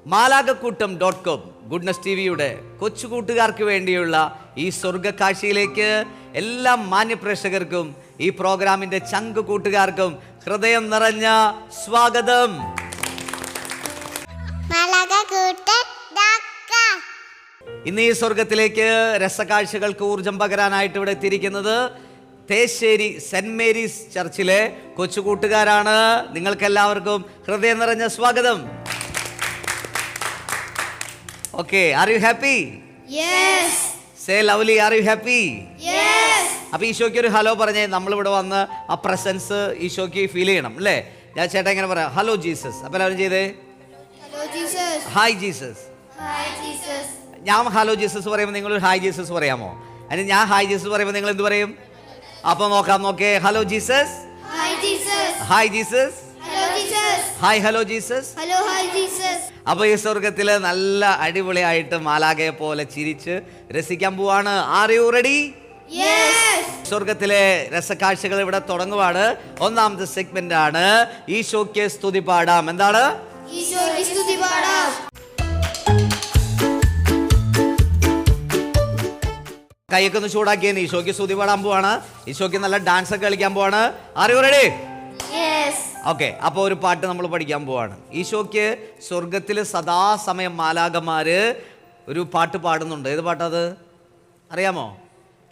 മാലാകക്കൂട്ടം.com goodness ടിവിയുടെ കൊച്ചു കൂട്ടുകാർക്ക് വേണ്ടിയുള്ള ഈ സ്വർഗക്കാഴ്ചയിലേക്ക് എല്ലാ മാന്യപ്രേക്ഷകർക്കും ഈ പ്രോഗ്രാമിന്റെ ചങ്ക് കൂട്ടുകാർക്കും ഹൃദയം നിറഞ്ഞ സ്വാഗതം. ഇന്ന് ഈ സ്വർഗത്തിലേക്ക് രസകാഴ്ചകൾക്ക് ഊർജം പകരാനായിട്ട് ഇവിടെ എത്തിയിരിക്കുന്നത് തേശ്ശേരി സെന്റ് മേരീസ് ചർച്ചിലെ കൊച്ചു കൂട്ടുകാരാണ്. നിങ്ങൾക്കെല്ലാവർക്കും ഹൃദയം നിറഞ്ഞ സ്വാഗതം. Okay, are you happy? Yes. Say lovely, are you happy? Yes. അപ്പോൾ ഈശോയ്ക്ക് ഒരു ഹലോ പറഞ്ഞേ. നമ്മളിവിടെ വന്ന് ആ പ്രസൻസ് ഈശോയ്ക്ക് ഫീൽ ചെയ്യണം അല്ലേ? ഞാൻ ചേട്ടാ ഇങ്ങനെ പറയാം, ഹലോ ജീസസ്. അപ്പോൾ എല്ലാവരും ചെയ്തേ, hello Jesus. Hi Jesus. Hi Jesus. ഞാൻ ഹലോ ജീസസ് പറയുമ്പോൾ നിങ്ങൾ ഹായ് ജീസസ് പറയാമോ? അതിന് ഞാൻ ഹായ് ജീസസ് പറയുമ്പോൾ നിങ്ങൾ എന്ത് പറയും? അപ്പോൾ നോക്കേ. Hello Jesus. Hi Jesus. Hi Jesus. Hello Jesus. Hi hello Jesus. Hello hi Jesus. അപ്പോൾ ഈ സ്വർഗത്തിൽ നല്ല അടിപൊളിയായിട്ട് മാലാഖയെ പോലെ ചിരിച്ച് രസിക്കാൻ പോവാണ്. R you ready? യെസ്. സ്വർഗത്തിലെ രസകാഴ്ചകൾ ഇവിടെ തുടങ്ങുവാണ്. ഒന്നാമത്തെ സെഗ്മെന്റ് ആണ് ഈശോയ്ക്ക് സ്തുതി പാടാം. എന്താണ്? ഈശോയ്ക്ക് സ്തുതി പാടാം. കൈയൊക്കെ ഒന്ന് ചൂടാക്കിയ ഈശോയ്ക്ക് സ്തുതി പാടാൻ പോവാണ്. ഈശോയ്ക്ക് നല്ല ഡാൻസ് ഒക്കെ കളിക്കാൻ പോവാണ്. R you ready? Yes. Okay, അപ്പോൾ ഒരു പാട്ട് നമ്മൾ പഠിക്കാൻ പോവാണ്. ഈശോയ്ക്ക് സ്വർഗത്തിൽ സദാസമയം മാലാഖമാര് ഒരു പാട്ട് പാടുന്നുണ്ട്. ഏത് പാട്ടത് അറിയാമോ?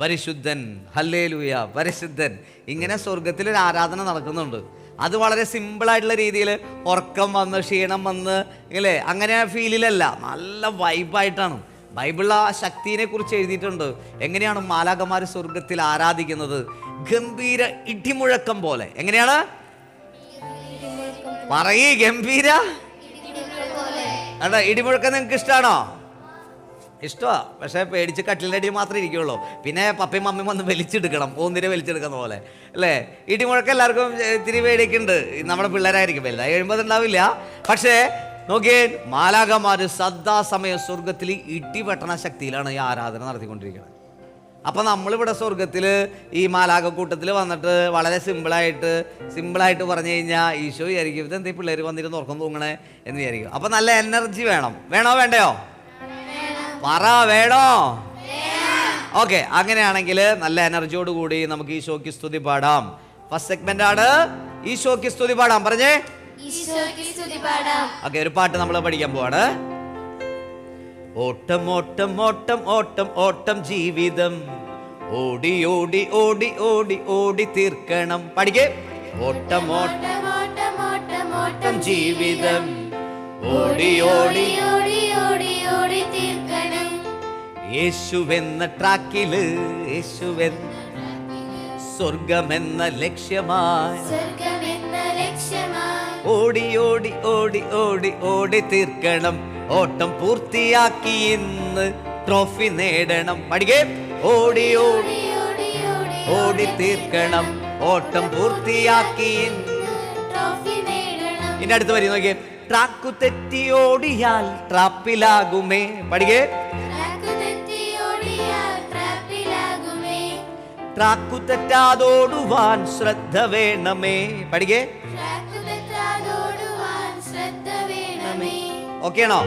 പരിശുദ്ധൻ, ഹല്ലേലൂയ, പരിശുദ്ധൻ. ഇങ്ങനെ സ്വർഗത്തിൽ ഒരു ആരാധന നടക്കുന്നുണ്ട്. അത് വളരെ സിമ്പിളായിട്ടുള്ള രീതിയിൽ ഉറക്കം വന്ന് ക്ഷീണം വന്ന് ഇല്ലേ അങ്ങനെ ഫീലിലല്ല, നല്ല വൈബായിട്ടാണ്. ബൈബിളിൽ ആ ശക്തിയെ കുറിച്ച് എഴുതിയിട്ടുണ്ട്. എങ്ങനെയാണ് മാലാഖമാർ സ്വർഗത്തിൽ ആരാധിക്കുന്നത്? ഗംഭീര ഇടിമുഴക്കം പോലെ. എങ്ങനെയാണ് പറയേ? ഗംഭീര അല്ല ഇടിമുഴക്കം നിങ്ങൾക്ക് ഇഷ്ടമാണോ? ഇഷ്ടമാ, പക്ഷേ പേടിച്ച് കട്ടിലിൻ്റെ അടി മാത്രമേ ഇരിക്കുള്ളൂ. പിന്നെ പപ്പയും മമ്മിയും വന്ന് വലിച്ചെടുക്കണം, പോന്തിരെ വലിച്ചെടുക്കുന്ന പോലെ അല്ലേ? ഇടിമുഴക്കം എല്ലാവർക്കും ഇത്തിരി പേടിയൊക്കെ ഉണ്ട്. നമ്മുടെ പിള്ളേരായിരിക്കും, വലുതായി കഴിയുമ്പോൾ അതുണ്ടാവില്ല. പക്ഷേ നോക്കിയേ, മാലാഖമാര് സദാസമയം സ്വർഗത്തിൽ ഇടിവെട്ടണ ശക്തിയിലാണ് ഈ ആരാധന നടത്തിക്കൊണ്ടിരിക്കുന്നത്. അപ്പം നമ്മളിവിടെ സ്വർഗത്തിൽ ഈ മാലാഖക്കൂട്ടത്തിൽ വന്നിട്ട് വളരെ സിമ്പിളായിട്ട് പറഞ്ഞു കഴിഞ്ഞാൽ ഈശോ വിചാരിക്കും ഇതെന്താ പിള്ളേർ വന്നിരുന്ന് ഉറക്കം തൂങ്ങണേ എന്ന് വിചാരിക്കും. അപ്പം നല്ല എനർജി വേണോ വേണ്ടയോ? പറ, വേണോ? ഓക്കെ, അങ്ങനെയാണെങ്കിൽ നല്ല എനർജിയോട് കൂടി നമുക്ക് ഈശോയ്ക്ക് സ്തുതി പാടാം. ഫസ്റ്റ് സെഗ്മെന്റ് ആണ് ഈശോയ്ക്ക് സ്തുതി പാടാം. പറഞ്ഞേ, ഈശോയ്ക്ക് സ്തുതി പാടാം. ഓക്കെ, ഒരു പാട്ട് നമ്മൾ പഠിക്കാൻ പോവാണ്. ഓട്ടം ഓട്ടം ഓട്ടം ഓട്ടം ഓട്ടം ജീവിതം, ഓടി ഓടി ഓടി ഓടി ഓടി തീർക്കണം. പഠിക്കേ. ഓട്ടം ഓട്ടം ഓട്ടം ഓട്ടം ഓട്ടം ജീവിതം, ഓടി ഓടി ഓടി ഓടി ഓടി ഓടി തീർക്കണം. യേശുവെന്ന ട്രാക്കില്, യേശുവെന്ന സ്വർഗമെന്ന ലക്ഷ്യമായി, സ്വർഗമെന്ന ലക്ഷ്യമായി ഓടി ഓടി ഓടി ഓടി ഓടി തീർക്കണം. ഓട്ടം പൂർത്തിയാക്കി ഇന്ന് ട്രോഫി നേടണം. പഠിക്കേ. ഓടി ഓടി ഓടി ഓടി ഓടി തീർക്കണം. ഓട്ടം പൂർത്തിയാക്കി ഇന്ന് ട്രോഫി നേടണം. ഇനി അടുത്ത് വരി നോക്കിയേ. ട്രാക്കു തെറ്റി ഓടിയാൽ ട്രാപ്പിലാകുമേ. പഠിക്കേ. ട്രാക്കു തെറ്റി ഓടിയാൽ ട്രാപ്പിലാകുമേ. ട്രാക്കു തെറ്റാതോടുവാൻ ശ്രദ്ധ വേണമേ. പഠിക്കേ. ട്രാക്കു തെറ്റാതോടുവാൻ ശ്രദ്ധ വേണമേ. ഓക്കെ ആണോ?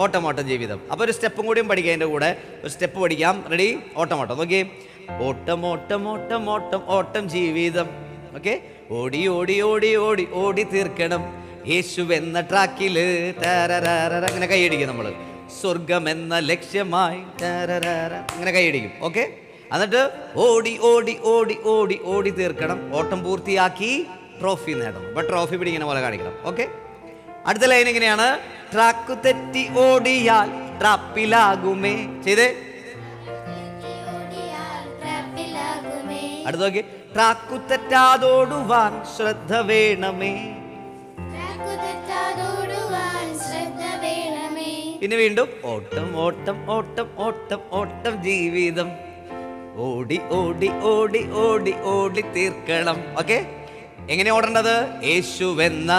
ഓട്ടം ഓട്ടം ജീവിതം. അപ്പോൾ ഒരു സ്റ്റെപ്പും കൂടിയും പഠിക്കാം. അതിൻ്റെ കൂടെ ഒരു സ്റ്റെപ്പ് പഠിക്കാം. റെഡി? ഓട്ടം ഓട്ടം. നോക്കിയേ. ഓട്ടം ഓട്ടം ഓട്ടം ഓട്ടം ഓട്ടം ജീവിതം. ഓക്കെ. ഓടി ഓടി ഓടി ഓടി ഓടി തീർക്കണം. യേശുവെന്ന ട്രാക്കില് അങ്ങനെ കൈയടിക്കും നമ്മൾ. സ്വർഗം എന്ന ലക്ഷ്യമായി അങ്ങനെ കൈയടിക്കും. ഓക്കെ. എന്നിട്ട് ഓടി ഓടി ഓടി ഓടി ഓടി തീർക്കണം. ഓട്ടം പൂർത്തിയാക്കി ട്രോഫി നേടണം. അപ്പോൾ ട്രോഫി പിടിക്കുന്ന പോലെ കാണിക്കണം. ഓക്കെ, അടുത്ത ലൈൻ എങ്ങനെയാണ്? ട്രാക്കു തെറ്റി ഓടിയാൽ ട്രാപ്പിലാകുമേ. ചെയ്തേ, അടുത്ത നോക്കി. ട്രാക്കു തെറ്റാതോടുവാൻ ശ്രദ്ധ വേണമേ. പിന്നെ വീണ്ടും ഓട്ടം ഓട്ടം ഓട്ടം ഓട്ടം ഓട്ടം ജീവിതം, ഓടി ഓടി ഓടി ഓടി ഓടി തീർക്കണം. ഓക്കെ, എങ്ങനെ ഓടേണ്ടത്? യേശുവെന്ന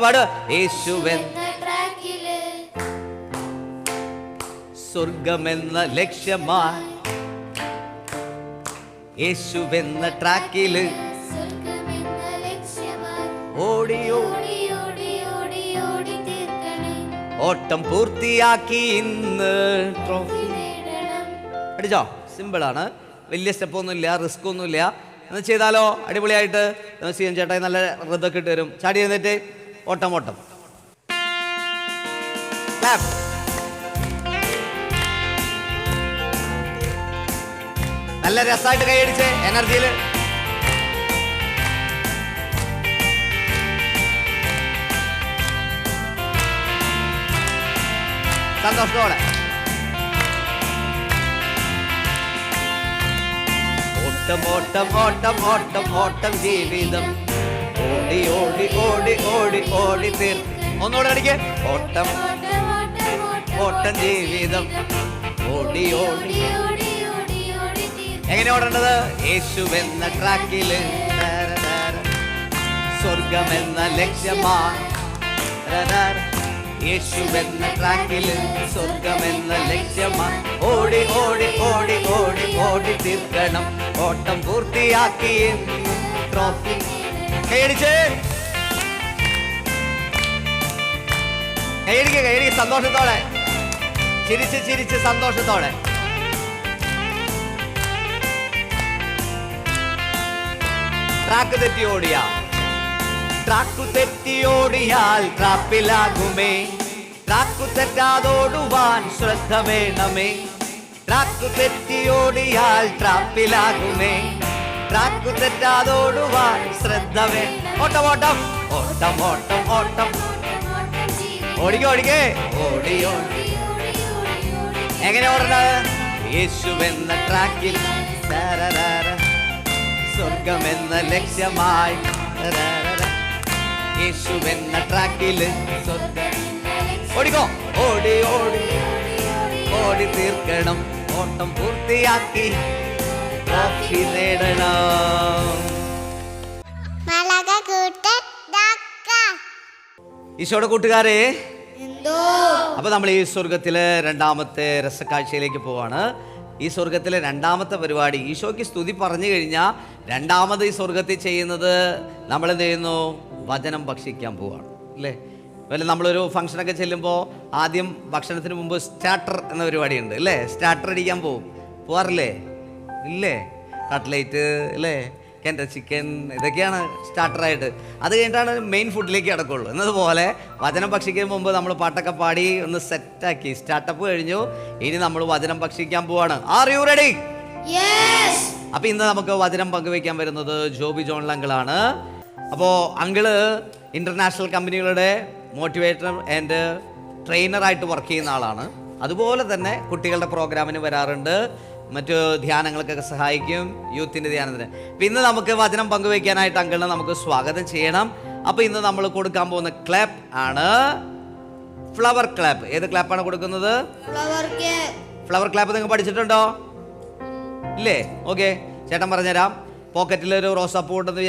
പാട് യേശുവെന്ന സ്വർഗമെന്ന ലക്ഷ്യമായി, യേശുവെന്ന ട്രാക്കില് ഓടി ഓടി ഓട്ടം പൂർത്തിയാക്കി ഇന്ന് ട്രോഫി അടിച്ചോ. സിമ്പിളാണ്, വലിയ സ്റ്റെപ്പൊന്നുമില്ല, റിസ്ക് ഒന്നുമില്ല. എന്ന് ചെയ്താലോ അടിപൊളിയായിട്ട്. സി.എൻ ചേട്ടായി നല്ല ഹൃദയൊക്കെ ഇട്ട് വരും. ചാടി എഴുന്നേറ്റ് ഓട്ടം ഓട്ടം. നല്ല രസമായിട്ട് കൈയടിച്ച് എനർജിയിൽ. സന്തോഷത്തോടെ ഓട്ടം ഓട്ടം ഓട്ടം ഓട്ടം ഓട്ടം ജീവിതം, ഓടി ഓടി ഓടി ഓടി ഓടി തീർക്കും. ഒന്നുകൂടെ അടിക്ക്. ഓട്ടം ഓട്ടം ജീവിതം, ഓടി ഓടി. എങ്ങനെ ഓടേണ്ടത്? യേശുവെന്ന ട്രാക്കില് സ്വർഗമെന്ന ലക്ഷ്യമാണ്. യേശുവെന്ന ട്രാക്കില് സ്വർഗമെന്ന ലക്ഷ്യമാണ്. ഓടി ഓടി ഓടി ഓടി ഓടി തീർക്കണം. ഓട്ടം പൂർത്തിയാക്കി ട്രോഫി. കൈയടിച്ച് കൈയടിക്ക് സന്തോഷത്തോടെ, ചിരിച്ച് ചിരിച്ച് സന്തോഷത്തോടെ. ട്രാക്ക് തെറ്റി ഓടിയ, ട്രാക്കു തെറ്റി ഓടിയാൽ ട്രാപ്പിലാകുമേ. ട്രാക്കു തെറ്റാതോടുവാൻ ശ്രദ്ധ വേണമേ. ട്രാക്കു തെറ്റി ഓടിയാൽ ട്രാപ്പിലാകുമേ. ട്രാക്കു തെറ്റാതോടുവാൻ ശ്രദ്ധ വേ. ഓട്ടം ഓട്ടം ഓട്ടം ഓട്ടം ഓട്ടം ഓടിക്കേ ഓടിക്കേ ഓടി ഓടി. എങ്ങനെ ഓടേണ്ടത്? യേശുവെന്ന ട്രാക്കിൽ സ്വർഗമെന്ന ലക്ഷ്യമായി, യേശുവെന്ന ട്രാക്കില് ഓടിക്കോ. ഓടി ഓടി ഓടി തീർക്കണം. ഓട്ടം പൂർത്തിയാക്കി ട്രോഫി നേടണം. ഈശോയുടെ കൂട്ടുകാരെ, അപ്പൊ നമ്മൾ ഈ സ്വർഗത്തിലെ രണ്ടാമത്തെ രസക്കാഴ്ചയിലേക്ക് പോവാണ്. ഈ സ്വർഗത്തിലെ രണ്ടാമത്തെ പരിപാടി, ഈശോയ്ക്ക് സ്തുതി പറഞ്ഞു കഴിഞ്ഞാൽ രണ്ടാമത് ഈ സ്വർഗത്തിൽ ചെയ്യുന്നത് നമ്മൾ എന്ത് ചെയ്യുന്നു? വചനം ഭക്ഷിക്കാൻ പോവാണ് അല്ലേ? അതുപോലെ നമ്മളൊരു ഫംഗ്ഷനൊക്കെ ചെല്ലുമ്പോൾ ആദ്യം ഭക്ഷണത്തിന് മുമ്പ് സ്റ്റാർട്ടർ എന്ന പരിപാടിയുണ്ട് അല്ലേ? സ്റ്റാർട്ടർ അടിക്കാൻ പോവാറില്ലേ? ഇല്ലേ? കട്ട്ലേറ്റ് അല്ലേ, കെൻഡർ ചിക്കൻ, ഇതൊക്കെയാണ് സ്റ്റാർട്ടറായിട്ട്. അത് കഴിഞ്ഞിട്ടാണ് മെയിൻ ഫുഡിലേക്ക് കിടക്കുള്ളൂ. എന്നതുപോലെ വചനം ഭക്ഷിക്കാൻ മുമ്പ് നമ്മൾ പാട്ടൊക്കെ പാടി ഒന്ന് സെറ്റാക്കി സ്റ്റാർട്ടപ്പ് കഴിഞ്ഞു. ഇനി നമ്മൾ വചനം ഭക്ഷിക്കാൻ പോവാണ്. R you ready? അപ്പൊ ഇന്ന് നമുക്ക് വചനം പങ്കുവയ്ക്കാൻ വരുന്നത് ജോബി ജോൺ അങ്കിളാണ്. അപ്പോൾ അങ്കിള് ഇന്റർനാഷണൽ കമ്പനികളുടെ മോട്ടിവേറ്റർ ആൻഡ് ട്രെയിനറായിട്ട് വർക്ക് ചെയ്യുന്ന ആളാണ്. അതുപോലെ തന്നെ കുട്ടികളുടെ പ്രോഗ്രാമിന് വരാറുണ്ട്, മറ്റു ധ്യാനങ്ങൾക്കൊക്കെ സഹായിക്കും, യൂത്തിൻ്റെ ധ്യാനത്തിന്. അപ്പം ഇന്ന് നമുക്ക് വചനം പങ്കുവയ്ക്കാനായിട്ട് അങ്കിളിനെ നമുക്ക് സ്വാഗതം ചെയ്യണം. അപ്പോൾ ഇന്ന് നമ്മൾ കൊടുക്കാൻ പോകുന്ന ക്ലാപ്പ് ആണ് ഫ്ലവർ ക്ലാപ്പ്. ഏത് ക്ലാപ്പാണ് കൊടുക്കുന്നത്? Flower clap. നിങ്ങൾ പഠിച്ചിട്ടുണ്ടോ? ഇല്ലേ? ഓക്കെ, ചേട്ടൻ പറഞ്ഞുതരാം. പോക്കറ്റിലൊരു റോസാപ്പൂ ഉണ്ടെന്ന്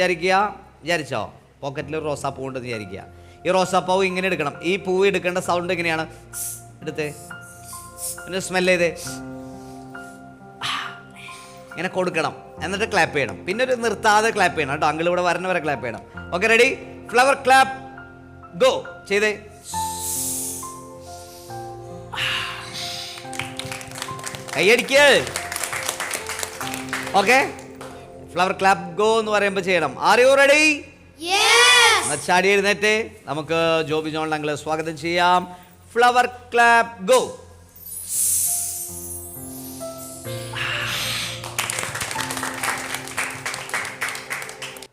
വിചാരിച്ചോ? പോക്കറ്റിലൊരു റോസാപ്പൂ ഉണ്ടെന്ന് വിചാരിക്കുക. ഈ റോസാപ്പൂവ് ഇങ്ങനെ എടുക്കണം. ഈ പൂവ് എടുക്കേണ്ട സൗണ്ട് എങ്ങനെയാണ്? എടുത്തേ, പിന്നെ സ്മെല്ല് ചെയ്തേ, ഇങ്ങനെ കൊടുക്കണം. എന്നിട്ട് ക്ലാപ്പ് ചെയ്യണം. പിന്നെ ഒരു നിർത്താതെ ക്ലാപ്പ് ചെയ്യണം കേട്ടോ. അങ്കിൾ ഇവിടെ വരണ വരെ ക്ലാപ്പ് ചെയ്യണം. Okay, ready? Flower clap, go. ചെയ്തേ. കൈയടിക്ക്. ഓക്കെ, ഫ്ലവർ ക്ലാപ്പ് ഗോ എന്ന് പറയുമ്പോൾ ചെയ്യണം. R you ready? ചാടി എഴുന്നേറ്റ് നമുക്ക് ജോബി ജോൺ അങ്കിളെ സ്വാഗതം ചെയ്യാം. Flower clap go.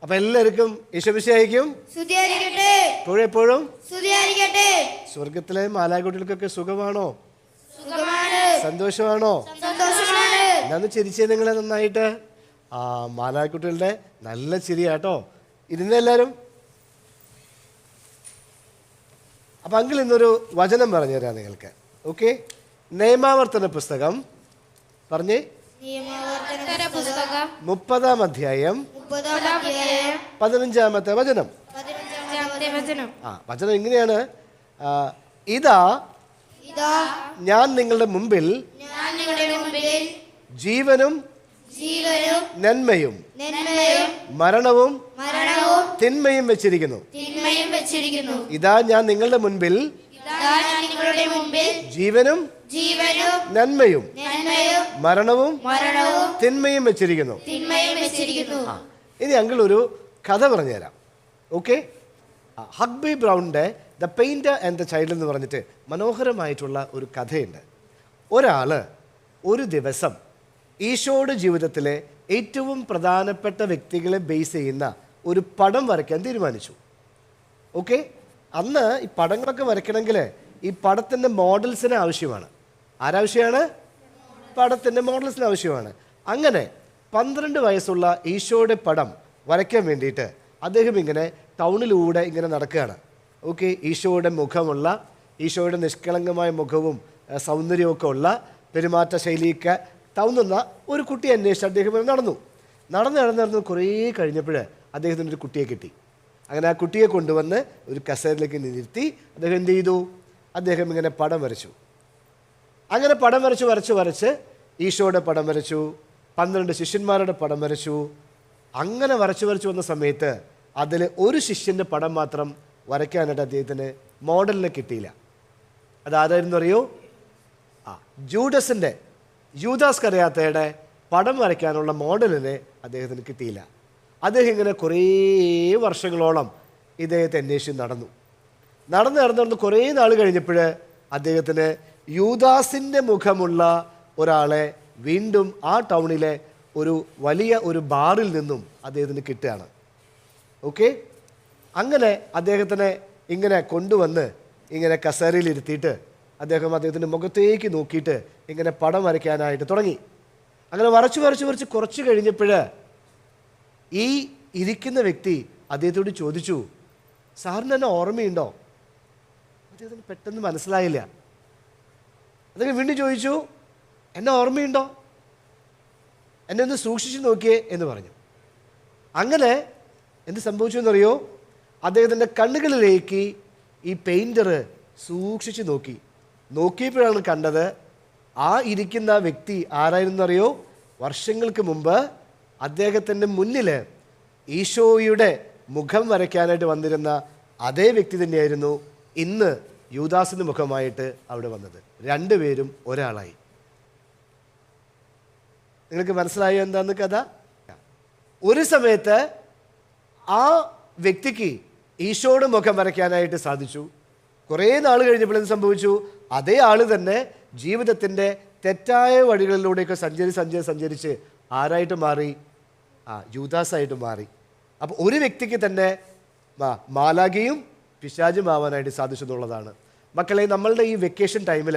അപ്പൊ എല്ലാവർക്കും ഈശോമിശിഹായ്ക്കും സ്തുതിയായിരിക്കട്ടെ. എപ്പോഴും സ്തുതിയായിരിക്കട്ടെ. സ്വർഗത്തിലെ മാലാകുട്ടികൾക്കൊക്കെ സുഖമാണോ? സുഖമാണ്. സന്തോഷമാണോ? സന്തോഷമാണ്. എന്നാന്ന് ചിരിച്ചേ നിങ്ങളെ നന്നായിട്ട്. മാലാകുട്ടികളുടെ നല്ല ചിരിയാട്ടോ. ഇരുന്നെല്ലാരും. അപ്പൊ അങ്കിൾ ഇന്നൊരു വചനം പറഞ്ഞുതരാം നിങ്ങൾക്ക്. ഓക്കെ, നിയമാവർത്തന പുസ്തകം പറഞ്ഞേ. നിയമാവർത്തന പുസ്തകം 30-ാം അധ്യായം 15-ാമത്തെ വചനം. 15-ാമത്തെ വചനം. വചനം ഇങ്ങനെയാണ്. ഇതാ ഞാൻ നിങ്ങളുടെ മുമ്പിൽ ജീവനും നന്മയും മരണവും തിന്മയും വെച്ചിരിക്കുന്നു. ഇതാ ഞാൻ നിങ്ങളുടെ മുൻപിൽ ജീവനും നന്മയും മരണവും തിന്മയും വെച്ചിരിക്കുന്നു. ഇനി അങ്കിൾ ഒരു കഥ പറഞ്ഞുതരാം. ഓക്കെ, ഹഗ്ബി ബ്രൗണിന്റെ the painter and the child എന്ന് പറഞ്ഞിട്ട് മനോഹരമായിട്ടുള്ള ഒരു കഥയുണ്ട്. ഒരാള് ഒരു ദിവസം ഈശോയുടെ ജീവിതത്തിലെ ഏറ്റവും പ്രധാനപ്പെട്ട വ്യക്തികളെ ബേസ് ചെയ്യുന്ന ഒരു പടം വരയ്ക്കാൻ തീരുമാനിച്ചു. ഓക്കെ, അന്ന് ഈ പടങ്ങളൊക്കെ വരയ്ക്കണമെങ്കിൽ ഈ പടത്തിൻ്റെ മോഡൽസിന് ആവശ്യമാണ്. ആരാവശ്യമാണ്? പടത്തിൻ്റെ മോഡൽസിന് ആവശ്യമാണ്. അങ്ങനെ 12 വയസ്സുള്ള ഈശോയുടെ പടം വരയ്ക്കാൻ വേണ്ടിയിട്ട് അദ്ദേഹം ഇങ്ങനെ ടൗണിലൂടെ ഇങ്ങനെ നടക്കുകയാണ്. ഓക്കെ, ഈശോയുടെ മുഖമുള്ള, ഈശോയുടെ നിഷ്കളങ്കമായ മുഖവും സൗന്ദര്യമൊക്കെ ഉള്ള പെരുമാറ്റ ശൈലിയൊക്കെ തോന്നുന്ന ഒരു കുട്ടിയെ അന്വേഷിച്ച് അദ്ദേഹം നടന്ന് കുറേ കഴിഞ്ഞപ്പോൾ അദ്ദേഹത്തിന് ഒരു കുട്ടിയെ കിട്ടി. അങ്ങനെ ആ കുട്ടിയെ കൊണ്ടുവന്ന് ഒരു കസേരയിലേക്ക് നിർത്തി അദ്ദേഹം എന്ത് ചെയ്തു? അദ്ദേഹം ഇങ്ങനെ പടം വരച്ചു. അങ്ങനെ പടം വരച്ച് ഈശോയുടെ പടം വരച്ചു, 12 ശിഷ്യന്മാരുടെ പടം വരച്ചു. അങ്ങനെ വരച്ചു വന്ന സമയത്ത് അതിൽ ഒരു ശിഷ്യൻ്റെ പടം മാത്രം വരയ്ക്കാനായിട്ട് അദ്ദേഹത്തിന് മോഡലിനെ കിട്ടിയില്ല. അതാരായിരുന്നു അറിയോ? യൂദാസ് കറിയാത്തയുടെ പടം വരയ്ക്കാനുള്ള മോഡലിനെ അദ്ദേഹത്തിന് കിട്ടിയില്ല. അദ്ദേഹം ഇങ്ങനെ കുറേ വർഷങ്ങളോളം ഇദ്ദേഹത്തെ അന്വേഷിച്ച് നടന്ന് കുറേ നാൾ കഴിഞ്ഞപ്പോൾ അദ്ദേഹത്തിന് യൂദാസിൻ്റെ മുഖമുള്ള ഒരാളെ വീണ്ടും ആ ടൗണിലെ ഒരു വലിയ ഒരു ബാറിൽ നിന്നും അദ്ദേഹത്തിന് കിട്ടുകയാണ്. ഓക്കെ, അങ്ങനെ അദ്ദേഹത്തിനെ ഇങ്ങനെ കൊണ്ടുവന്ന് ഇങ്ങനെ കസേരയിൽ ഇരുത്തിയിട്ട് അദ്ദേഹത്തിൻ്റെ മുഖത്തേക്ക് നോക്കിയിട്ട് ഇങ്ങനെ പടം വരയ്ക്കാനായിട്ട് തുടങ്ങി. അങ്ങനെ വരച്ച് കുറച്ച് കഴിഞ്ഞപ്പോൾ ഈ ഇരിക്കുന്ന വ്യക്തി അദ്ദേഹത്തോട് ചോദിച്ചു, സാറിന് എന്നെ ഓർമ്മയുണ്ടോ? അദ്ദേഹത്തിന് പെട്ടെന്ന് മനസ്സിലായില്ല. അദ്ദേഹം വീണ്ടും ചോദിച്ചു, എന്നെ ഓർമ്മയുണ്ടോ? എന്നെ ഒന്ന് സൂക്ഷിച്ച് നോക്കിയേ എന്ന് പറഞ്ഞു. അങ്ങനെ എന്ത് സംഭവിച്ചു എന്നറിയോ? അദ്ദേഹത്തിൻ്റെ കണ്ണുകളിലേക്ക് ഈ പെയിൻറ്റർ സൂക്ഷിച്ച് നോക്കിയപ്പോഴാണ് കണ്ടത് ആ ഇരിക്കുന്ന വ്യക്തി ആരായിരുന്നറിയോ? വർഷങ്ങൾക്ക് മുമ്പ് അദ്ദേഹത്തിൻ്റെ മുന്നിൽ ഈശോയുടെ മുഖം വരയ്ക്കാനായിട്ട് വന്നിരുന്ന അതേ വ്യക്തി തന്നെയായിരുന്നു ഇന്ന് യൂദാസിൻ്റെ മുഖമായിട്ട് അവിടെ വന്നത്. രണ്ടുപേരും ഒരാളായി. നിങ്ങൾക്ക് മനസ്സിലായോ എന്താന്ന് കഥ? ഒരു സമയത്ത് ആ വ്യക്തിക്ക് ഈശോയുടെ മുഖം വരയ്ക്കാനായിട്ട് സാധിച്ചു. കുറേ നാൾ കഴിഞ്ഞപ്പോൾ എന്ത് സംഭവിച്ചു? അതേ ആള് തന്നെ ജീവിതത്തിൻ്റെ തെറ്റായ വഴികളിലൂടെയൊക്കെ സഞ്ചരിച്ച് ആരായിട്ട് മാറി? യൂദാസായിട്ട് മാറി. അപ്പോൾ ഒരു വ്യക്തിക്ക് തന്നെ മാലാഖയും പിശാചും ആവാനായിട്ട് സാധിച്ചു എന്നുള്ളതാണ്. മക്കളെ, നമ്മളുടെ ഈ വെക്കേഷൻ ടൈമിൽ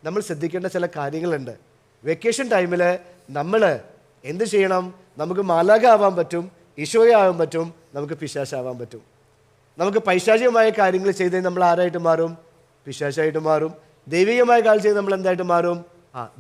നമ്മൾ ശ്രദ്ധിക്കേണ്ട ചില കാര്യങ്ങളുണ്ട്. വെക്കേഷൻ ടൈമിൽ നമ്മൾ എന്ത് ചെയ്യണം? നമുക്ക് മാലാഖ ആവാൻ പറ്റും, ഈശോയെ ആവാൻ പറ്റും, നമുക്ക് പിശാചാവാൻ പറ്റും. നമുക്ക് പൈശാചികമായ കാര്യങ്ങൾ ചെയ്ത് നമ്മൾ ആരായിട്ട് മാറും? പിശാചായിട്ട് മാറും. ദൈവികമായ കാര്യം ചെയ്ത് നമ്മൾ എന്തായിട്ട് മാറും?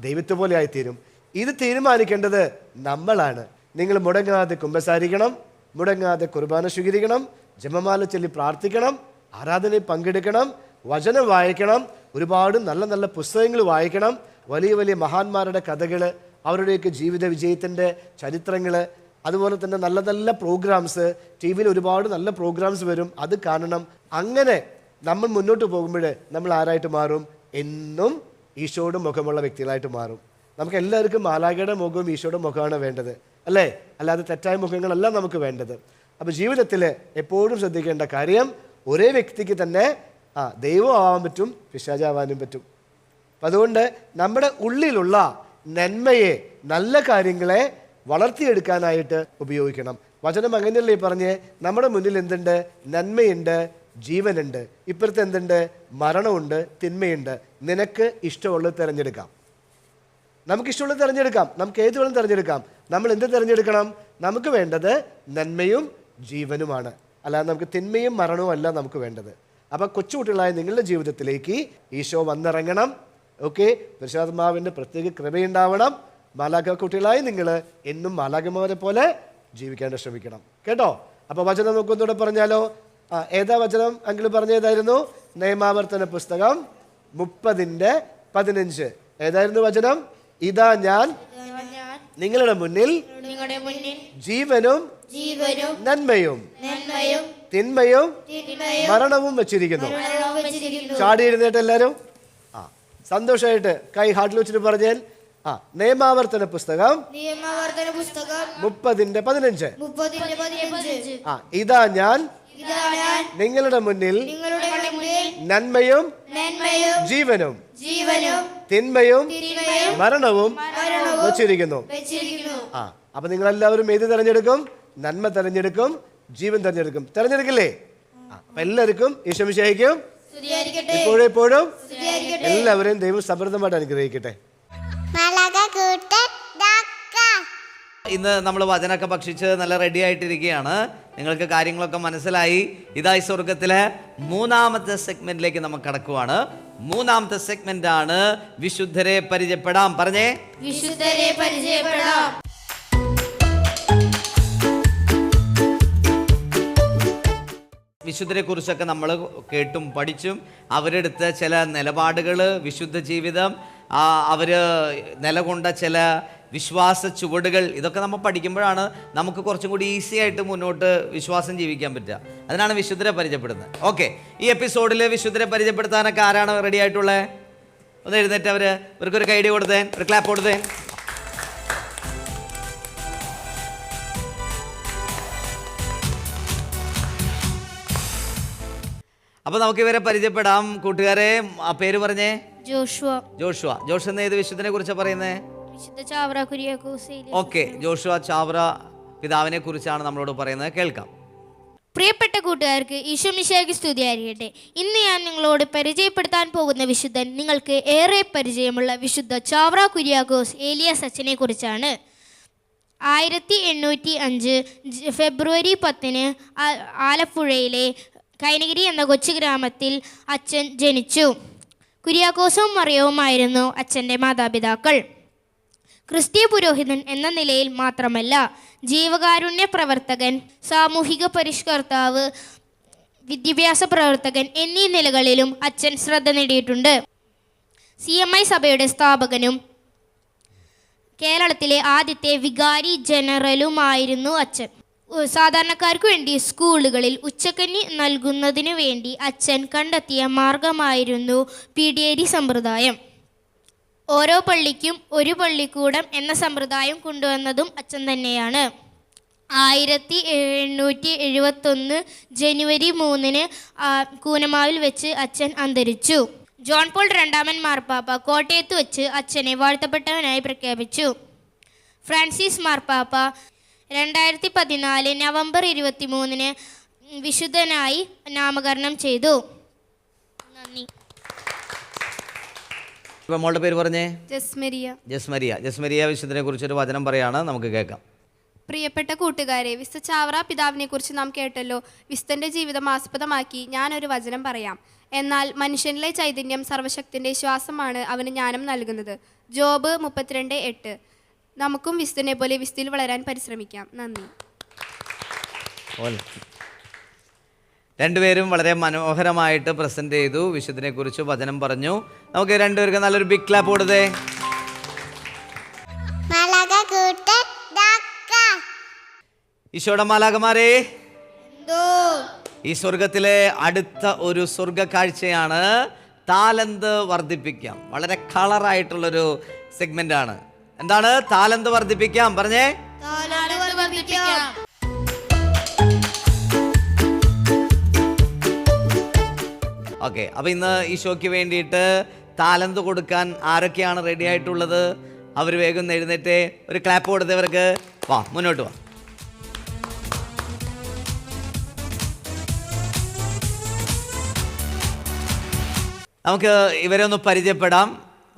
ദൈവത്തെ പോലെ ആയിത്തീരും. ഇത് തീരുമാനിക്കേണ്ടത് നമ്മളാണ്. നിങ്ങൾ മുടങ്ങാതെ കുമ്പസാരിക്കണം, മുടങ്ങാതെ കുർബാന സ്വീകരിക്കണം, ജപമാല ചൊല്ലി പ്രാർത്ഥിക്കണം, ആരാധനയിൽ പങ്കെടുക്കണം, വചനം വായിക്കണം, ഒരുപാട് നല്ല നല്ല പുസ്തകങ്ങൾ വായിക്കണം, വലിയ വലിയ മഹാന്മാരുടെ കഥകൾ, അവരുടെയൊക്കെ ജീവിത വിജയത്തിൻ്റെ ചരിത്രങ്ങൾ, അതുപോലെ തന്നെ നല്ല നല്ല പ്രോഗ്രാംസ്, ടി വിയിൽ ഒരുപാട് നല്ല പ്രോഗ്രാംസ് വരും, അത് കാണണം. അങ്ങനെ നമ്മൾ മുന്നോട്ട് പോകുമ്പോൾ നമ്മൾ ആരായിട്ട് മാറും? എന്നും ഈശോയുടെ മുഖമുള്ള വ്യക്തികളായിട്ട് മാറും. നമുക്ക് എല്ലാവർക്കും മാലാഖയുടെ മുഖവും ഈശോയുടെ മുഖമാണ് വേണ്ടത്, അല്ലേ? അല്ലാതെ തെറ്റായ മുഖങ്ങളല്ല നമുക്ക് വേണ്ടത്. അപ്പോൾ ജീവിതത്തിൽ എപ്പോഴും ശ്രദ്ധിക്കേണ്ട കാര്യം, ഒരേ വ്യക്തിക്ക് തന്നെ ദൈവം ആവാൻ പറ്റും, പിശാചാവാനും പറ്റും. അപ്പം അതുകൊണ്ട് നമ്മുടെ ഉള്ളിലുള്ള നന്മയെ, നല്ല കാര്യങ്ങളെ വളർത്തിയെടുക്കാനായിട്ട് ഉപയോഗിക്കണം. വചനം അങ്ങനെയല്ലേ പറഞ്ഞ് നമ്മുടെ മുന്നിൽ എന്തുണ്ട്? നന്മയുണ്ട്, ജീവനുണ്ട്. ഇപ്പുറത്ത് എന്തുണ്ട്? മരണമുണ്ട്, തിന്മയുണ്ട്. നിനക്ക് ഇഷ്ടമുള്ളത് തിരഞ്ഞെടുക്കാം. നമുക്കിഷ്ടമുള്ളത് തിരഞ്ഞെടുക്കാം. നമുക്ക് ഏത് വേണം തിരഞ്ഞെടുക്കാം. നമ്മൾ എന്ത് തിരഞ്ഞെടുക്കണം? നമുക്ക് വേണ്ടത് നന്മയും ജീവനുമാണ്, അല്ലാതെ നമുക്ക് തിന്മയും മരണവും അല്ല നമുക്ക് വേണ്ടത്. അപ്പം കൊച്ചുകുട്ടികളായ നിങ്ങളുടെ ജീവിതത്തിലേക്ക് ഈശോ വന്നിറങ്ങണം. ഓക്കെ, പരിശുദ്ധാത്മാവിൻ്റെ പ്രത്യേക കൃപയുണ്ടാവണം. മാലാഖ കുട്ടികളായി നിങ്ങൾ എന്നും മാലാഖമാരെ പോലെ ജീവിക്കാൻ ശ്രമിക്കണം കേട്ടോ. അപ്പോൾ വചനം നമുക്കൊന്നുകൂടെ പറഞ്ഞാലോ? ഏതാ വചനം അങ്കിൾ പറഞ്ഞേതായിരുന്നു? നിയമാവർത്തന പുസ്തകം 30:15. ഏതായിരുന്നു വചനം? ഇതാ ഞാൻ നിങ്ങളുടെ മുന്നിൽ ജീവനും നന്മയും തിന്മയും മരണവും വെച്ചിരിക്കുന്നു. ചാടി എഴുന്നേറ്റ് എല്ലാവരും സന്തോഷമായിട്ട് കൈ ഹാർട്ടിൽ വെച്ചിട്ട് പറഞ്ഞാൽ നിയമാവർത്തന പുസ്തകം 30:15. ഇതാ ഞാൻ നിങ്ങളുടെ മുന്നിൽ നന്മയും ജീവനും തിന്മയും മരണവും വെച്ചിരിക്കുന്നു. അപ്പൊ നിങ്ങളെല്ലാവരും ഏത് തെരഞ്ഞെടുക്കും? നന്മ തെരഞ്ഞെടുക്കും, ജീവൻ തെരഞ്ഞെടുക്കും. തെരഞ്ഞെടുക്കില്ലേ? അപ്പൊ എല്ലാവർക്കും ഈശോമിശിഹായ്ക്കും ഇപ്പോഴും എല്ലാവരെയും ദൈവം സമൃദ്ധമായിട്ട് അനുഗ്രഹിക്കട്ടെ. ഇന്ന് നമ്മൾ വചനമൊക്കെ ഭക്ഷിച്ച് നല്ല റെഡി ആയിട്ടിരിക്കുകയാണ്. നിങ്ങൾക്ക് കാര്യങ്ങളൊക്കെ മനസ്സിലായി. ഇതായി സ്വർഗത്തിലെ 3ാമത്തെ സെഗ്മെന്റിലേക്ക് നമുക്ക് കടക്കുവാണ്. 3ാമത്തെ സെഗ്മെന്റ് ആണ് വിശുദ്ധരെ പരിചയപ്പെടാം. പറഞ്ഞേ, വിശുദ്ധരെ പരിചയപ്പെടാം. വിശുദ്ധരെ കുറിച്ചൊക്കെ നമ്മൾ കേട്ടും പഠിച്ചും അവരെടുത്ത ചില നിലപാടുകൾ, വിശുദ്ധ ജീവിതം, അവർ നിലകൊണ്ട ചില വിശ്വാസ ചുവടുകൾ, ഇതൊക്കെ നമ്മൾ പഠിക്കുമ്പോഴാണ് നമുക്ക് കുറച്ചും കൂടി ഈസി ആയിട്ട് മുന്നോട്ട് വിശ്വാസം ജീവിക്കാൻ പറ്റുക. അതിനാണ് വിശുദ്ധരെ പരിചയപ്പെടുന്നത്. ഓക്കെ, ഈ എപ്പിസോഡിൽ വിശുദ്ധരെ പരിചയപ്പെടുത്താനൊക്കെ ആരാണ് റെഡി ആയിട്ടുള്ളത്? ഒന്ന് എഴുന്നേറ്റ് ഇവർക്കൊരു കൈഡി കൊടുത്തേ, ഒരു ക്ലാപ്പ് കൊടുത്തേ. അപ്പോൾ നമുക്ക് ഇവരെ പരിചയപ്പെടാം. കൂട്ടുകാരെ, ആ പേര് പറഞ്ഞേ. ജോഷുവ എന്ന ഏത് വിശുദ്ധനെ കുറിച്ചാണ് പറയുന്നത്? വിശുദ്ധ ചാവറ കുര്യാക്കോസ്. ഓക്കെ, ജോഷുവ ചാവറ പിതാവിനെ കുറിച്ചാണ് നമ്മളോട് പറയുന്നത്. കേൾക്കാം. പ്രിയപ്പെട്ട കൂട്ടുകാർക്ക് ഈശോമിശിഹായ്ക്ക് സ്തുതിയായിരിക്കട്ടെ. ഇന്ന് ഞാൻ നിങ്ങളോട് പരിചയപ്പെടുത്താൻ പോകുന്ന വിശുദ്ധൻ നിങ്ങൾക്ക് ഏറെ പരിചയമുള്ള വിശുദ്ധ ചാവറ കുര്യാക്കോസ് ഏലിയാസ് അച്ഛനെ കുറിച്ചാണ്. 1805 ഫെബ്രുവരി 10 ആലപ്പുഴയിലെ കൈനഗിരി എന്ന കൊച്ചു ഗ്രാമത്തിൽ അച്ഛൻ ജനിച്ചു. കുര്യാക്കോസും മറിയവുമായിരുന്നു അച്ഛൻ്റെ മാതാപിതാക്കൾ. ക്രിസ്തീയ പുരോഹിതൻ എന്ന നിലയിൽ മാത്രമല്ല, ജീവകാരുണ്യ പ്രവർത്തകൻ, സാമൂഹിക പരിഷ്കർത്താവ്, വിദ്യാഭ്യാസ പ്രവർത്തകൻ എന്നീ നിലകളിലും അച്ഛൻ ശ്രദ്ധ നേടിയിട്ടുണ്ട്. CMI സഭയുടെ സ്ഥാപകനും കേരളത്തിലെ ആദ്യത്തെ വികാരി ജനറലുമായിരുന്നു അച്ഛൻ. സാധാരണക്കാർക്ക് വേണ്ടി സ്കൂളുകളിൽ ഉച്ചക്കഞ്ഞി നൽകുന്നതിനു വേണ്ടി അച്ഛൻ കണ്ടെത്തിയ മാർഗമായിരുന്നു പീഡിയേരി സമ്പ്രദായം. ഓരോ പള്ളിക്കും ഒരു പള്ളിക്കൂടം എന്ന സമ്പ്രദായം കൊണ്ടുവന്നതും അച്ഛൻ തന്നെയാണ്. 1871 ജനുവരി 3 കൂനമാവിൽ വെച്ച് അച്ഛൻ അന്തരിച്ചു. ജോൺ പോൾ II മാർപ്പാപ്പ കോട്ടയത്ത് വെച്ച് അച്ഛനെ വാഴ്ത്തപ്പെട്ടവനായി പ്രഖ്യാപിച്ചു. ഫ്രാൻസിസ് മാർപ്പാപ്പ 2014 നവംബർ 23 വിശുദ്ധനായി നാമകരണം ചെയ്തു. നന്ദി. ഇപ്പം മോളുടെ പേര് പറഞ്ഞേ. ജസ്മരിയ വിശുദ്ധനെ കുറിച്ചൊരു വചനം പറയാണ്, നമുക്ക് കേൾക്കാം. പ്രിയപ്പെട്ട കൂട്ടുകാരെ, വിശുദ്ധ ചാവറ പിതാവിനെ കുറിച്ച് നാം കേട്ടല്ലോ. വിശുദ്ധന്റെ ജീവിതം ആസ്പദമാക്കി ഞാനൊരു വചനം പറയാം. എന്നാൽ മനുഷ്യനിലെ ചൈതന്യം സർവശക്തിന്റെ ശ്വാസമാണ് അവന് ജ്ഞാനം നൽകുന്നത്. ജോബ് 32:8. നമുക്കും വിശുദ്ധനെ പോലെ വിശുദ്ധിയിൽ വളരാൻ പരിശ്രമിക്കാം. നന്ദി. രണ്ടുപേരും വളരെ മനോഹരമായിട്ട് പ്രസന്റ് ചെയ്തു, വിശുദ്ധനെ കുറിച്ച് വചനം പറഞ്ഞു. നമുക്ക് രണ്ടുപേർക്ക് നല്ലൊരു ബിഗ് ക്ലാപ്പ് കൊടുത്തേ. ഈശോയുടെ മാലാഖമാരെ, ഈ സ്വർഗത്തിലെ അടുത്ത ഒരു സ്വർഗ കാഴ്ചയാണ് താലന്ത് വർദ്ധിപ്പിക്കാം. വളരെ കളറായിട്ടുള്ളൊരു സെഗ്മെന്റ് ആണ്. എന്താണ് താലന്ത് വർദ്ധിപ്പിക്കാം? പറഞ്ഞേ. ഓക്കെ, അപ്പൊ ഇന്ന് ഈ ഷോയ്ക്ക് വേണ്ടിയിട്ട് താലന്ത് കൊടുക്കാൻ ആരൊക്കെയാണ് റെഡി ആയിട്ടുള്ളത്? അവർ വേഗം എഴുന്നേറ്റ് ഒരു ക്ലാപ്പ് കൊടുത്തവർക്ക്. വാ, മുന്നോട്ട് വാ. നമുക്ക് ഇവരെ ഒന്ന് പരിചയപ്പെടാം.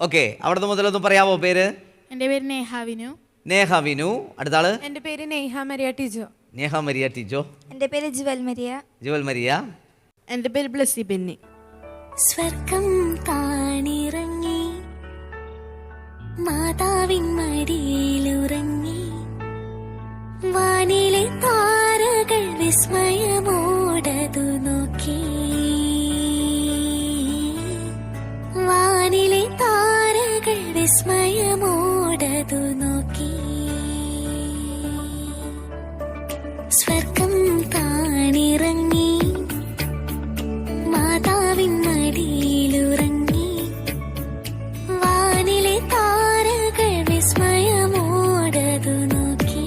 ഓക്കെ, അവിടുന്ന് മുതലൊന്ന് പറയാമോ പേര്? എൻ്റെ പേര് നേഹ വിനു. നേഹ വിനു. അടുത്ത ആള്? എൻ്റെ പേര് നേഹ മരിയ ടിജോ. നേഹ മരിയ ടിജോ. എൻ്റെ പേര് ജുവൽ മരിയ. ജുവൽ മരിയ. എൻ്റെ പേര് ബ്ലസ്സി ബെന്നി. സ്വർഗം താണിറങ്ങി മാതാവിൻ മടിയിലുറങ്ങി വാനിലെ താരകൾ വിസ്മയമോടതു നോക്കി വാനിലെ താരകൾ വിസ്മയമോടതു നോക്കി സ്വർഗം താണിറങ്ങി മാതാവിൻ മടിയിലുറങ്ങി വാനിലെ താരകൾ വിസ്മയമോടതു നോക്കി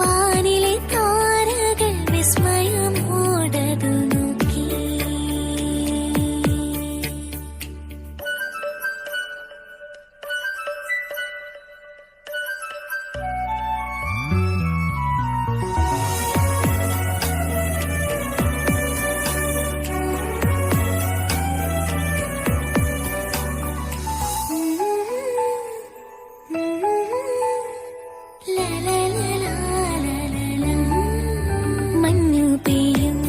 വാനിലെ താരകൾ വിസ്മയമോടതു നോക്കി. മഞ്ഞു പെയ്യും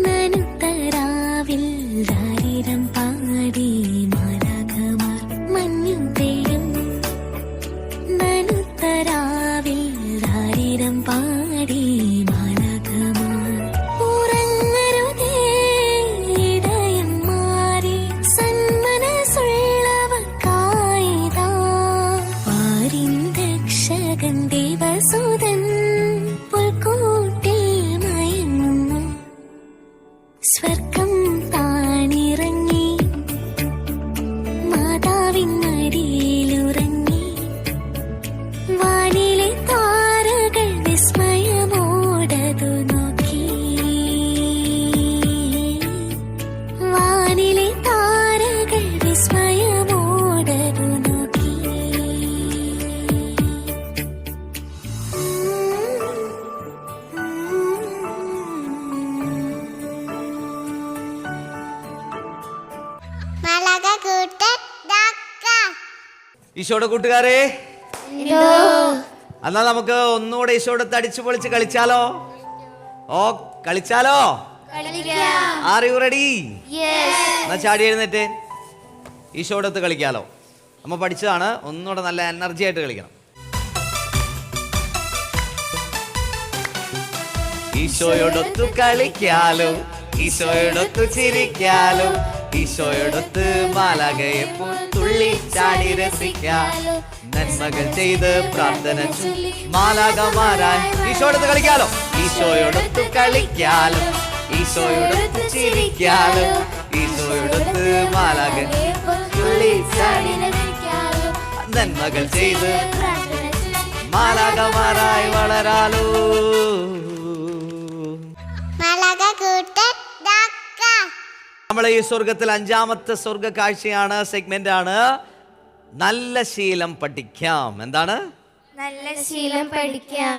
നനുത്തരാവിൽ ദാരിദ്ര്യം പാടി മാലാഖമാർ മഞ്ഞു പെയ്യും നനുത്തരാവിൽ ദാരിദ്ര്യം പാടി മാലാഖമാർ ഉറങ്ങരുതേ ഇടയന്മാരെ സന്മനസ്സുള്ളവർക്കായിതാ പാരിൻ രക്ഷകൻ ദേവസുതൻ പുൽക്കൂട്ടിൽ മയങ്ങുന്നു സ്വർഗം താണിറങ്ങി മാതാവിൻ മടിയിലുറങ്ങി വാനിലെ താരകൾ വിസ്മയമോടതു നോക്കി വാനിലെ താരകൾ വിസ്മയമോടതു നോക്കി. ഈശോയുടെ കൂട്ടുകാരെ, എന്നാ നമുക്ക് ഒന്നുകൂടെ ഈശോയുടെ അടിച്ചു പൊളിച്ച് കളിച്ചാലോ? ഓ, കളിച്ചാലോ? Are you ready? എന്നാ ചാടി എഴുന്നേറ്റ് ഈശോടൊത്ത് കളിക്കാലോ. നമ്മ പഠിച്ചതാണ്, ഒന്നുകൂടെ നല്ല എനർജി ആയിട്ട് കളിക്കണം. ഈശോയോടൊത്തു കളിക്കാലോ, ഈശോയോടൊത്തു ചിരിക്കാലോ, ഈശോയോടൊത്ത് മാലാഖയെ തുള്ളി ചാടി രസിക്കാലോ, നന്മകൾ ചെയ്ത് പ്രാർത്ഥന മാലാഖമാരായി ഈശോയോടൊത്ത് കളിക്കാലോ. ഈശോയോടൊത്ത് കളിക്കാലോ, ഈശോയോടൊത്ത് ചിരിക്കാലോ, ഈശോയോടൊത്ത് മാലാഖയെ തുള്ളി ചാടി നന്മകൾ ചെയ്ത് മാലാഖമാരായി വളരാലോ. നമ്മളെ ഈ സ്വർഗത്തിൽ അഞ്ചാമത്തെ സ്വർഗ കാഴ്ചയാണ്, സെഗ്മെന്റ് ആണ് നല്ല ശീലം പഠിക്കാം. എന്താണ്? നല്ല ശീലം പഠിക്കാം.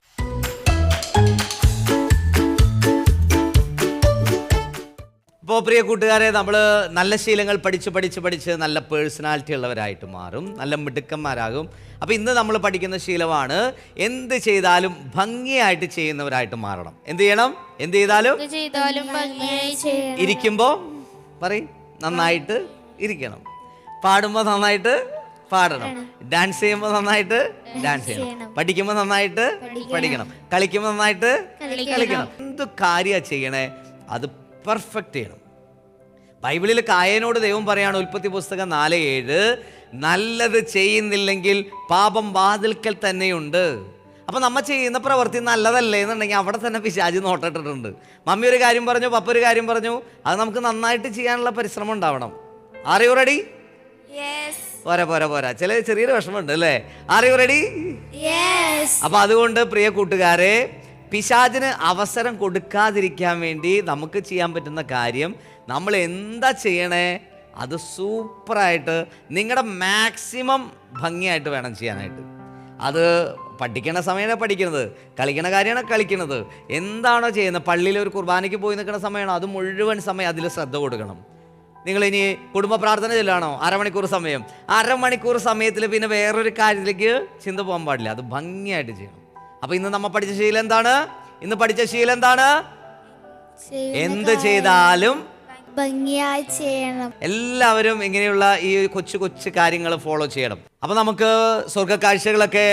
അപ്പോൾ പ്രിയ കൂട്ടുകാരെ, നമ്മൾ നല്ല ശീലങ്ങൾ പഠിച്ച് നല്ല പേഴ്സണാലിറ്റി ഉള്ളവരായിട്ട് മാറും, നല്ല മിടുക്കന്മാരാകും. അപ്പോൾ ഇന്ന് നമ്മൾ പഠിക്കുന്ന ശീലമാണ് എന്ത് ചെയ്താലും ഭംഗിയായിട്ട് ചെയ്യുന്നവരായിട്ട് മാറണം. എന്ത് ചെയ്യണം? എന്ത് ചെയ്താലും ഇരിക്കുമ്പോൾ പറയും നന്നായിട്ട് ഇരിക്കണം, പാടുമ്പോൾ നന്നായിട്ട് പാടണം, ഡാൻസ് ചെയ്യുമ്പോൾ നന്നായിട്ട് ഡാൻസ് ചെയ്യണം, പഠിക്കുമ്പോൾ നന്നായിട്ട് പഠിക്കണം, കളിക്കുമ്പോൾ നന്നായിട്ട് കളിക്കണം. എന്ത് കാര്യമാണ് ചെയ്യണേ അത് പെർഫെക്റ്റ് ചെയ്യണം. ബൈബിളിൽ കായനോട് ദൈവം പറയാണ്, ഉൽപ്പത്തി പുസ്തകം 4:7, നല്ലത് ചെയ്യുന്നില്ലെങ്കിൽ പാപം വാതിൽക്കൽ തന്നെയുണ്ട്. അപ്പം നമ്മൾ ചെയ്യുന്ന പ്രവൃത്തി നല്ലതല്ലേ എന്നുണ്ടെങ്കിൽ അവിടെ തന്നെ പിശാചി നോട്ടിട്ടിട്ടുണ്ട്. മമ്മി ഒരു കാര്യം പറഞ്ഞു, പപ്പ ഒരു കാര്യം പറഞ്ഞു, അത് നമുക്ക് നന്നായിട്ട് ചെയ്യാനുള്ള പരിശ്രമം ഉണ്ടാവണം. R you ready? പോരാ ചെറിയൊരു വിഷമമുണ്ട് അല്ലേ? R you ready? അപ്പൊ അതുകൊണ്ട് പ്രിയ കൂട്ടുകാരെ, പിശാചിന് അവസരം കൊടുക്കാതിരിക്കാൻ വേണ്ടി നമുക്ക് ചെയ്യാൻ പറ്റുന്ന കാര്യം, നമ്മൾ എന്താ ചെയ്യണേ അത് സൂപ്പറായിട്ട് നിങ്ങളുടെ മാക്സിമം ഭംഗിയായിട്ട് വേണം ചെയ്യാനായിട്ട്. അത് പഠിക്കണ സമയമാണ് പഠിക്കുന്നത്, കളിക്കണ കാര്യമാണ് കളിക്കുന്നത്, എന്താണോ ചെയ്യുന്നത്. പള്ളിയിൽ ഒരു കുർബാനയ്ക്ക് പോയി നിൽക്കുന്ന സമയമാണോ അത് മുഴുവൻ സമയം അതിൽ ശ്രദ്ധ കൊടുക്കണം. നിങ്ങളിനി കുടുംബ പ്രാർത്ഥന ചെല്ലാണോ അരമണിക്കൂർ സമയം, അരമണിക്കൂർ സമയത്തിൽ പിന്നെ വേറൊരു കാര്യത്തിലേക്ക് ചിന്ത പോകാൻ പാടില്ല. അത് ഭംഗിയായിട്ട് ചെയ്യണം. അപ്പോൾ ഇന്ന് നമ്മൾ പഠിച്ച ശീലം എന്താണ്? ഇന്ന് പഠിച്ച ശീലം എന്താണ്? എന്ത് ചെയ്താലും ഭംഗിയായി ചെയ്യണം. എല്ലാവരും ഇങ്ങനെയുള്ള ഈ കൊച്ചു കൊച്ചു കാര്യങ്ങൾ ഫോളോ ചെയ്യണം. അപ്പോൾ നമുക്ക് സ്വർഗ്ഗ കാഴ്ചകളൊക്കെ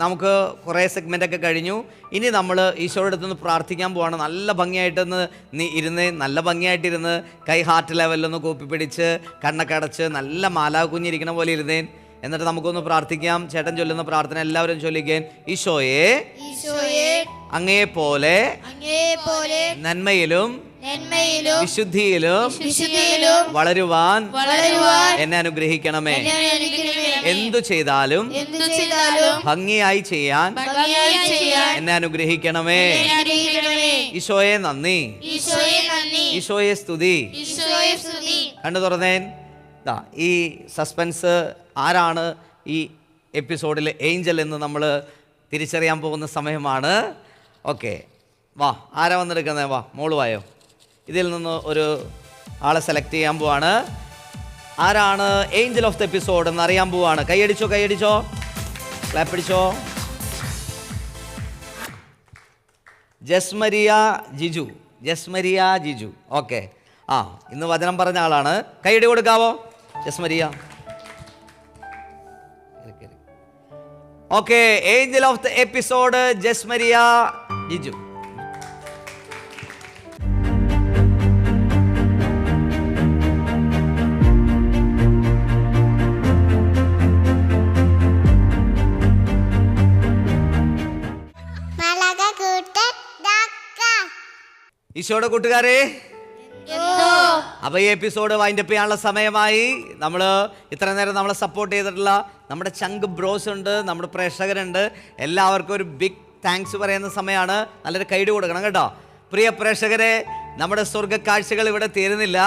നമുക്ക് കുറേ സെഗ്മെൻ്റൊക്കെ കഴിഞ്ഞു. ഇനി നമ്മൾ ഈശോയുടെ അടുത്തുനിന്ന് പ്രാർത്ഥിക്കാൻ പോവാണ്. നല്ല ഭംഗിയായിട്ടൊന്ന് ഇരുന്ന്, നല്ല ഭംഗിയായിട്ടിരുന്ന് കൈ ഹാർട്ട് ലെവലിലൊന്ന് കൂപ്പി പിടിച്ച് കണ്ണൊക്കെ അടച്ച് നല്ല മാലാ കുഞ്ഞിരിക്കണ പോലെ ഇരുന്നേൻ. എന്നിട്ട് നമുക്കൊന്ന് പ്രാർത്ഥിക്കാം. ചേട്ടൻ ചൊല്ലുന്ന പ്രാർത്ഥന എല്ലാവരും ചൊല്ലിക്കാൻ. ഈശോയെ അങ്ങയെപ്പോലെ നന്മയിലും വിശുദ്ധിയിലും വളരുവാൻ എന്നെ അനുഗ്രഹിക്കണമേ. എന്തു ചെയ്താലും ഭംഗിയായി ചെയ്യാൻ എന്നെ അനുഗ്രഹിക്കണമേ. ഈശോയെ നന്ദി, ഈശോയെ സ്തുതി. കണ്ടു തുറന്നേൻ. ഈ സസ്പെൻസ് ആരാണ് ഈ എപ്പിസോഡിൽ ഏഞ്ചൽ എന്ന് നമ്മൾ തിരിച്ചറിയാൻ പോകുന്ന സമയമാണ്. ഓക്കെ, വാ, ആരാ വന്നെടുക്കുന്നത്? വാ, മോള് വായോ. ഇതിൽ നിന്ന് ഒരു ആളെ സെലക്ട് ചെയ്യാൻ പോവാണ്. ആരാണ് ഏഞ്ചൽ ഓഫ് ദ എപ്പിസോഡ് എന്ന് അറിയാൻ പോവാണ്. കൈയടിച്ചോ, കൈയടിച്ചോ, ക്ലാപ്പ് പിടിച്ചോ. ജസ്മരിയ ജിജു, ജസ്മരിയ ജിജു. ഓക്കെ, ഇന്ന് വചനം പറഞ്ഞ ആളാണ്. കൈയടി കൊടുക്കാവോ Jesmaria? Okay, angel of the episode Jesmaria Jiju. ഈശോയുടെ കൂട്ടുകാരെ, അപ്പോൾ ഈ എപ്പിസോഡ് വൈൻഡപ്പ് ചെയ്യാനുള്ള സമയമായി. നമ്മൾ ഇത്ര നേരം നമ്മളെ സപ്പോർട്ട് ചെയ്തിട്ടുള്ള നമ്മുടെ ചങ്ക് ബ്രോസ് ഉണ്ട്, നമ്മുടെ പ്രേക്ഷകരുണ്ട്, എല്ലാവർക്കും ഒരു ബിഗ് താങ്ക്സ് പറയുന്ന സമയമാണ്. നല്ലൊരു കൈയ്യടി കൊടുക്കണം കേട്ടോ. പ്രിയ പ്രേക്ഷകരെ, നമ്മുടെ സ്വർഗ്ഗ കാഴ്ചകൾ ഇവിടെ തീരുന്നില്ല.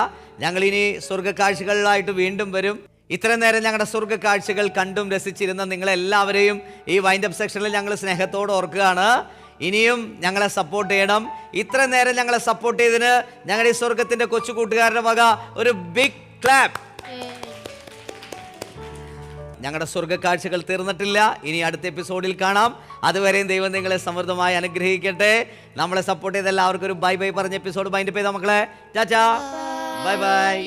ഞങ്ങളിനി സ്വർഗ്ഗ കാഴ്ചകളിലായിട്ട് വീണ്ടും വരും. ഇത്ര നേരം ഞങ്ങളുടെ സ്വർഗ്ഗ കാഴ്ചകൾ കണ്ടും രസിച്ചിരുന്ന നിങ്ങളെല്ലാവരെയും ഈ വൈൻഡപ്പ് സെക്ഷനിൽ ഞങ്ങൾ സ്നേഹത്തോടെ ഓർക്കുകയാണ്. ഇനിയും ഞങ്ങളെ സപ്പോർട്ട് ചെയ്യണം. ഇത്ര നേരം ഞങ്ങളെ സപ്പോർട്ട് ചെയ്തതിന് ഞങ്ങളുടെ ഈ സ്വർഗത്തിൻ്റെ കൊച്ചു കൂട്ടുകാരുടെ വക ഒരു ബിഗ് ക്ലാപ്പ്. ഞങ്ങളുടെ സ്വർഗ്ഗ കാഴ്ചകൾ തീർന്നിട്ടില്ല. ഇനി അടുത്ത എപ്പിസോഡിൽ കാണാം. അതുവരെയും ദൈവം നിങ്ങളെ സമൃദ്ധമായി അനുഗ്രഹിക്കട്ടെ. നമ്മളെ സപ്പോർട്ട് ചെയ്ത എല്ലാവർക്കും ഒരു ബൈ ബൈ പറഞ്ഞ എപ്പിസോഡ് വൈൻഡപ്പ് ചെയ്ത മക്കളെ. ചാച്ചാ, ബൈ ബൈ.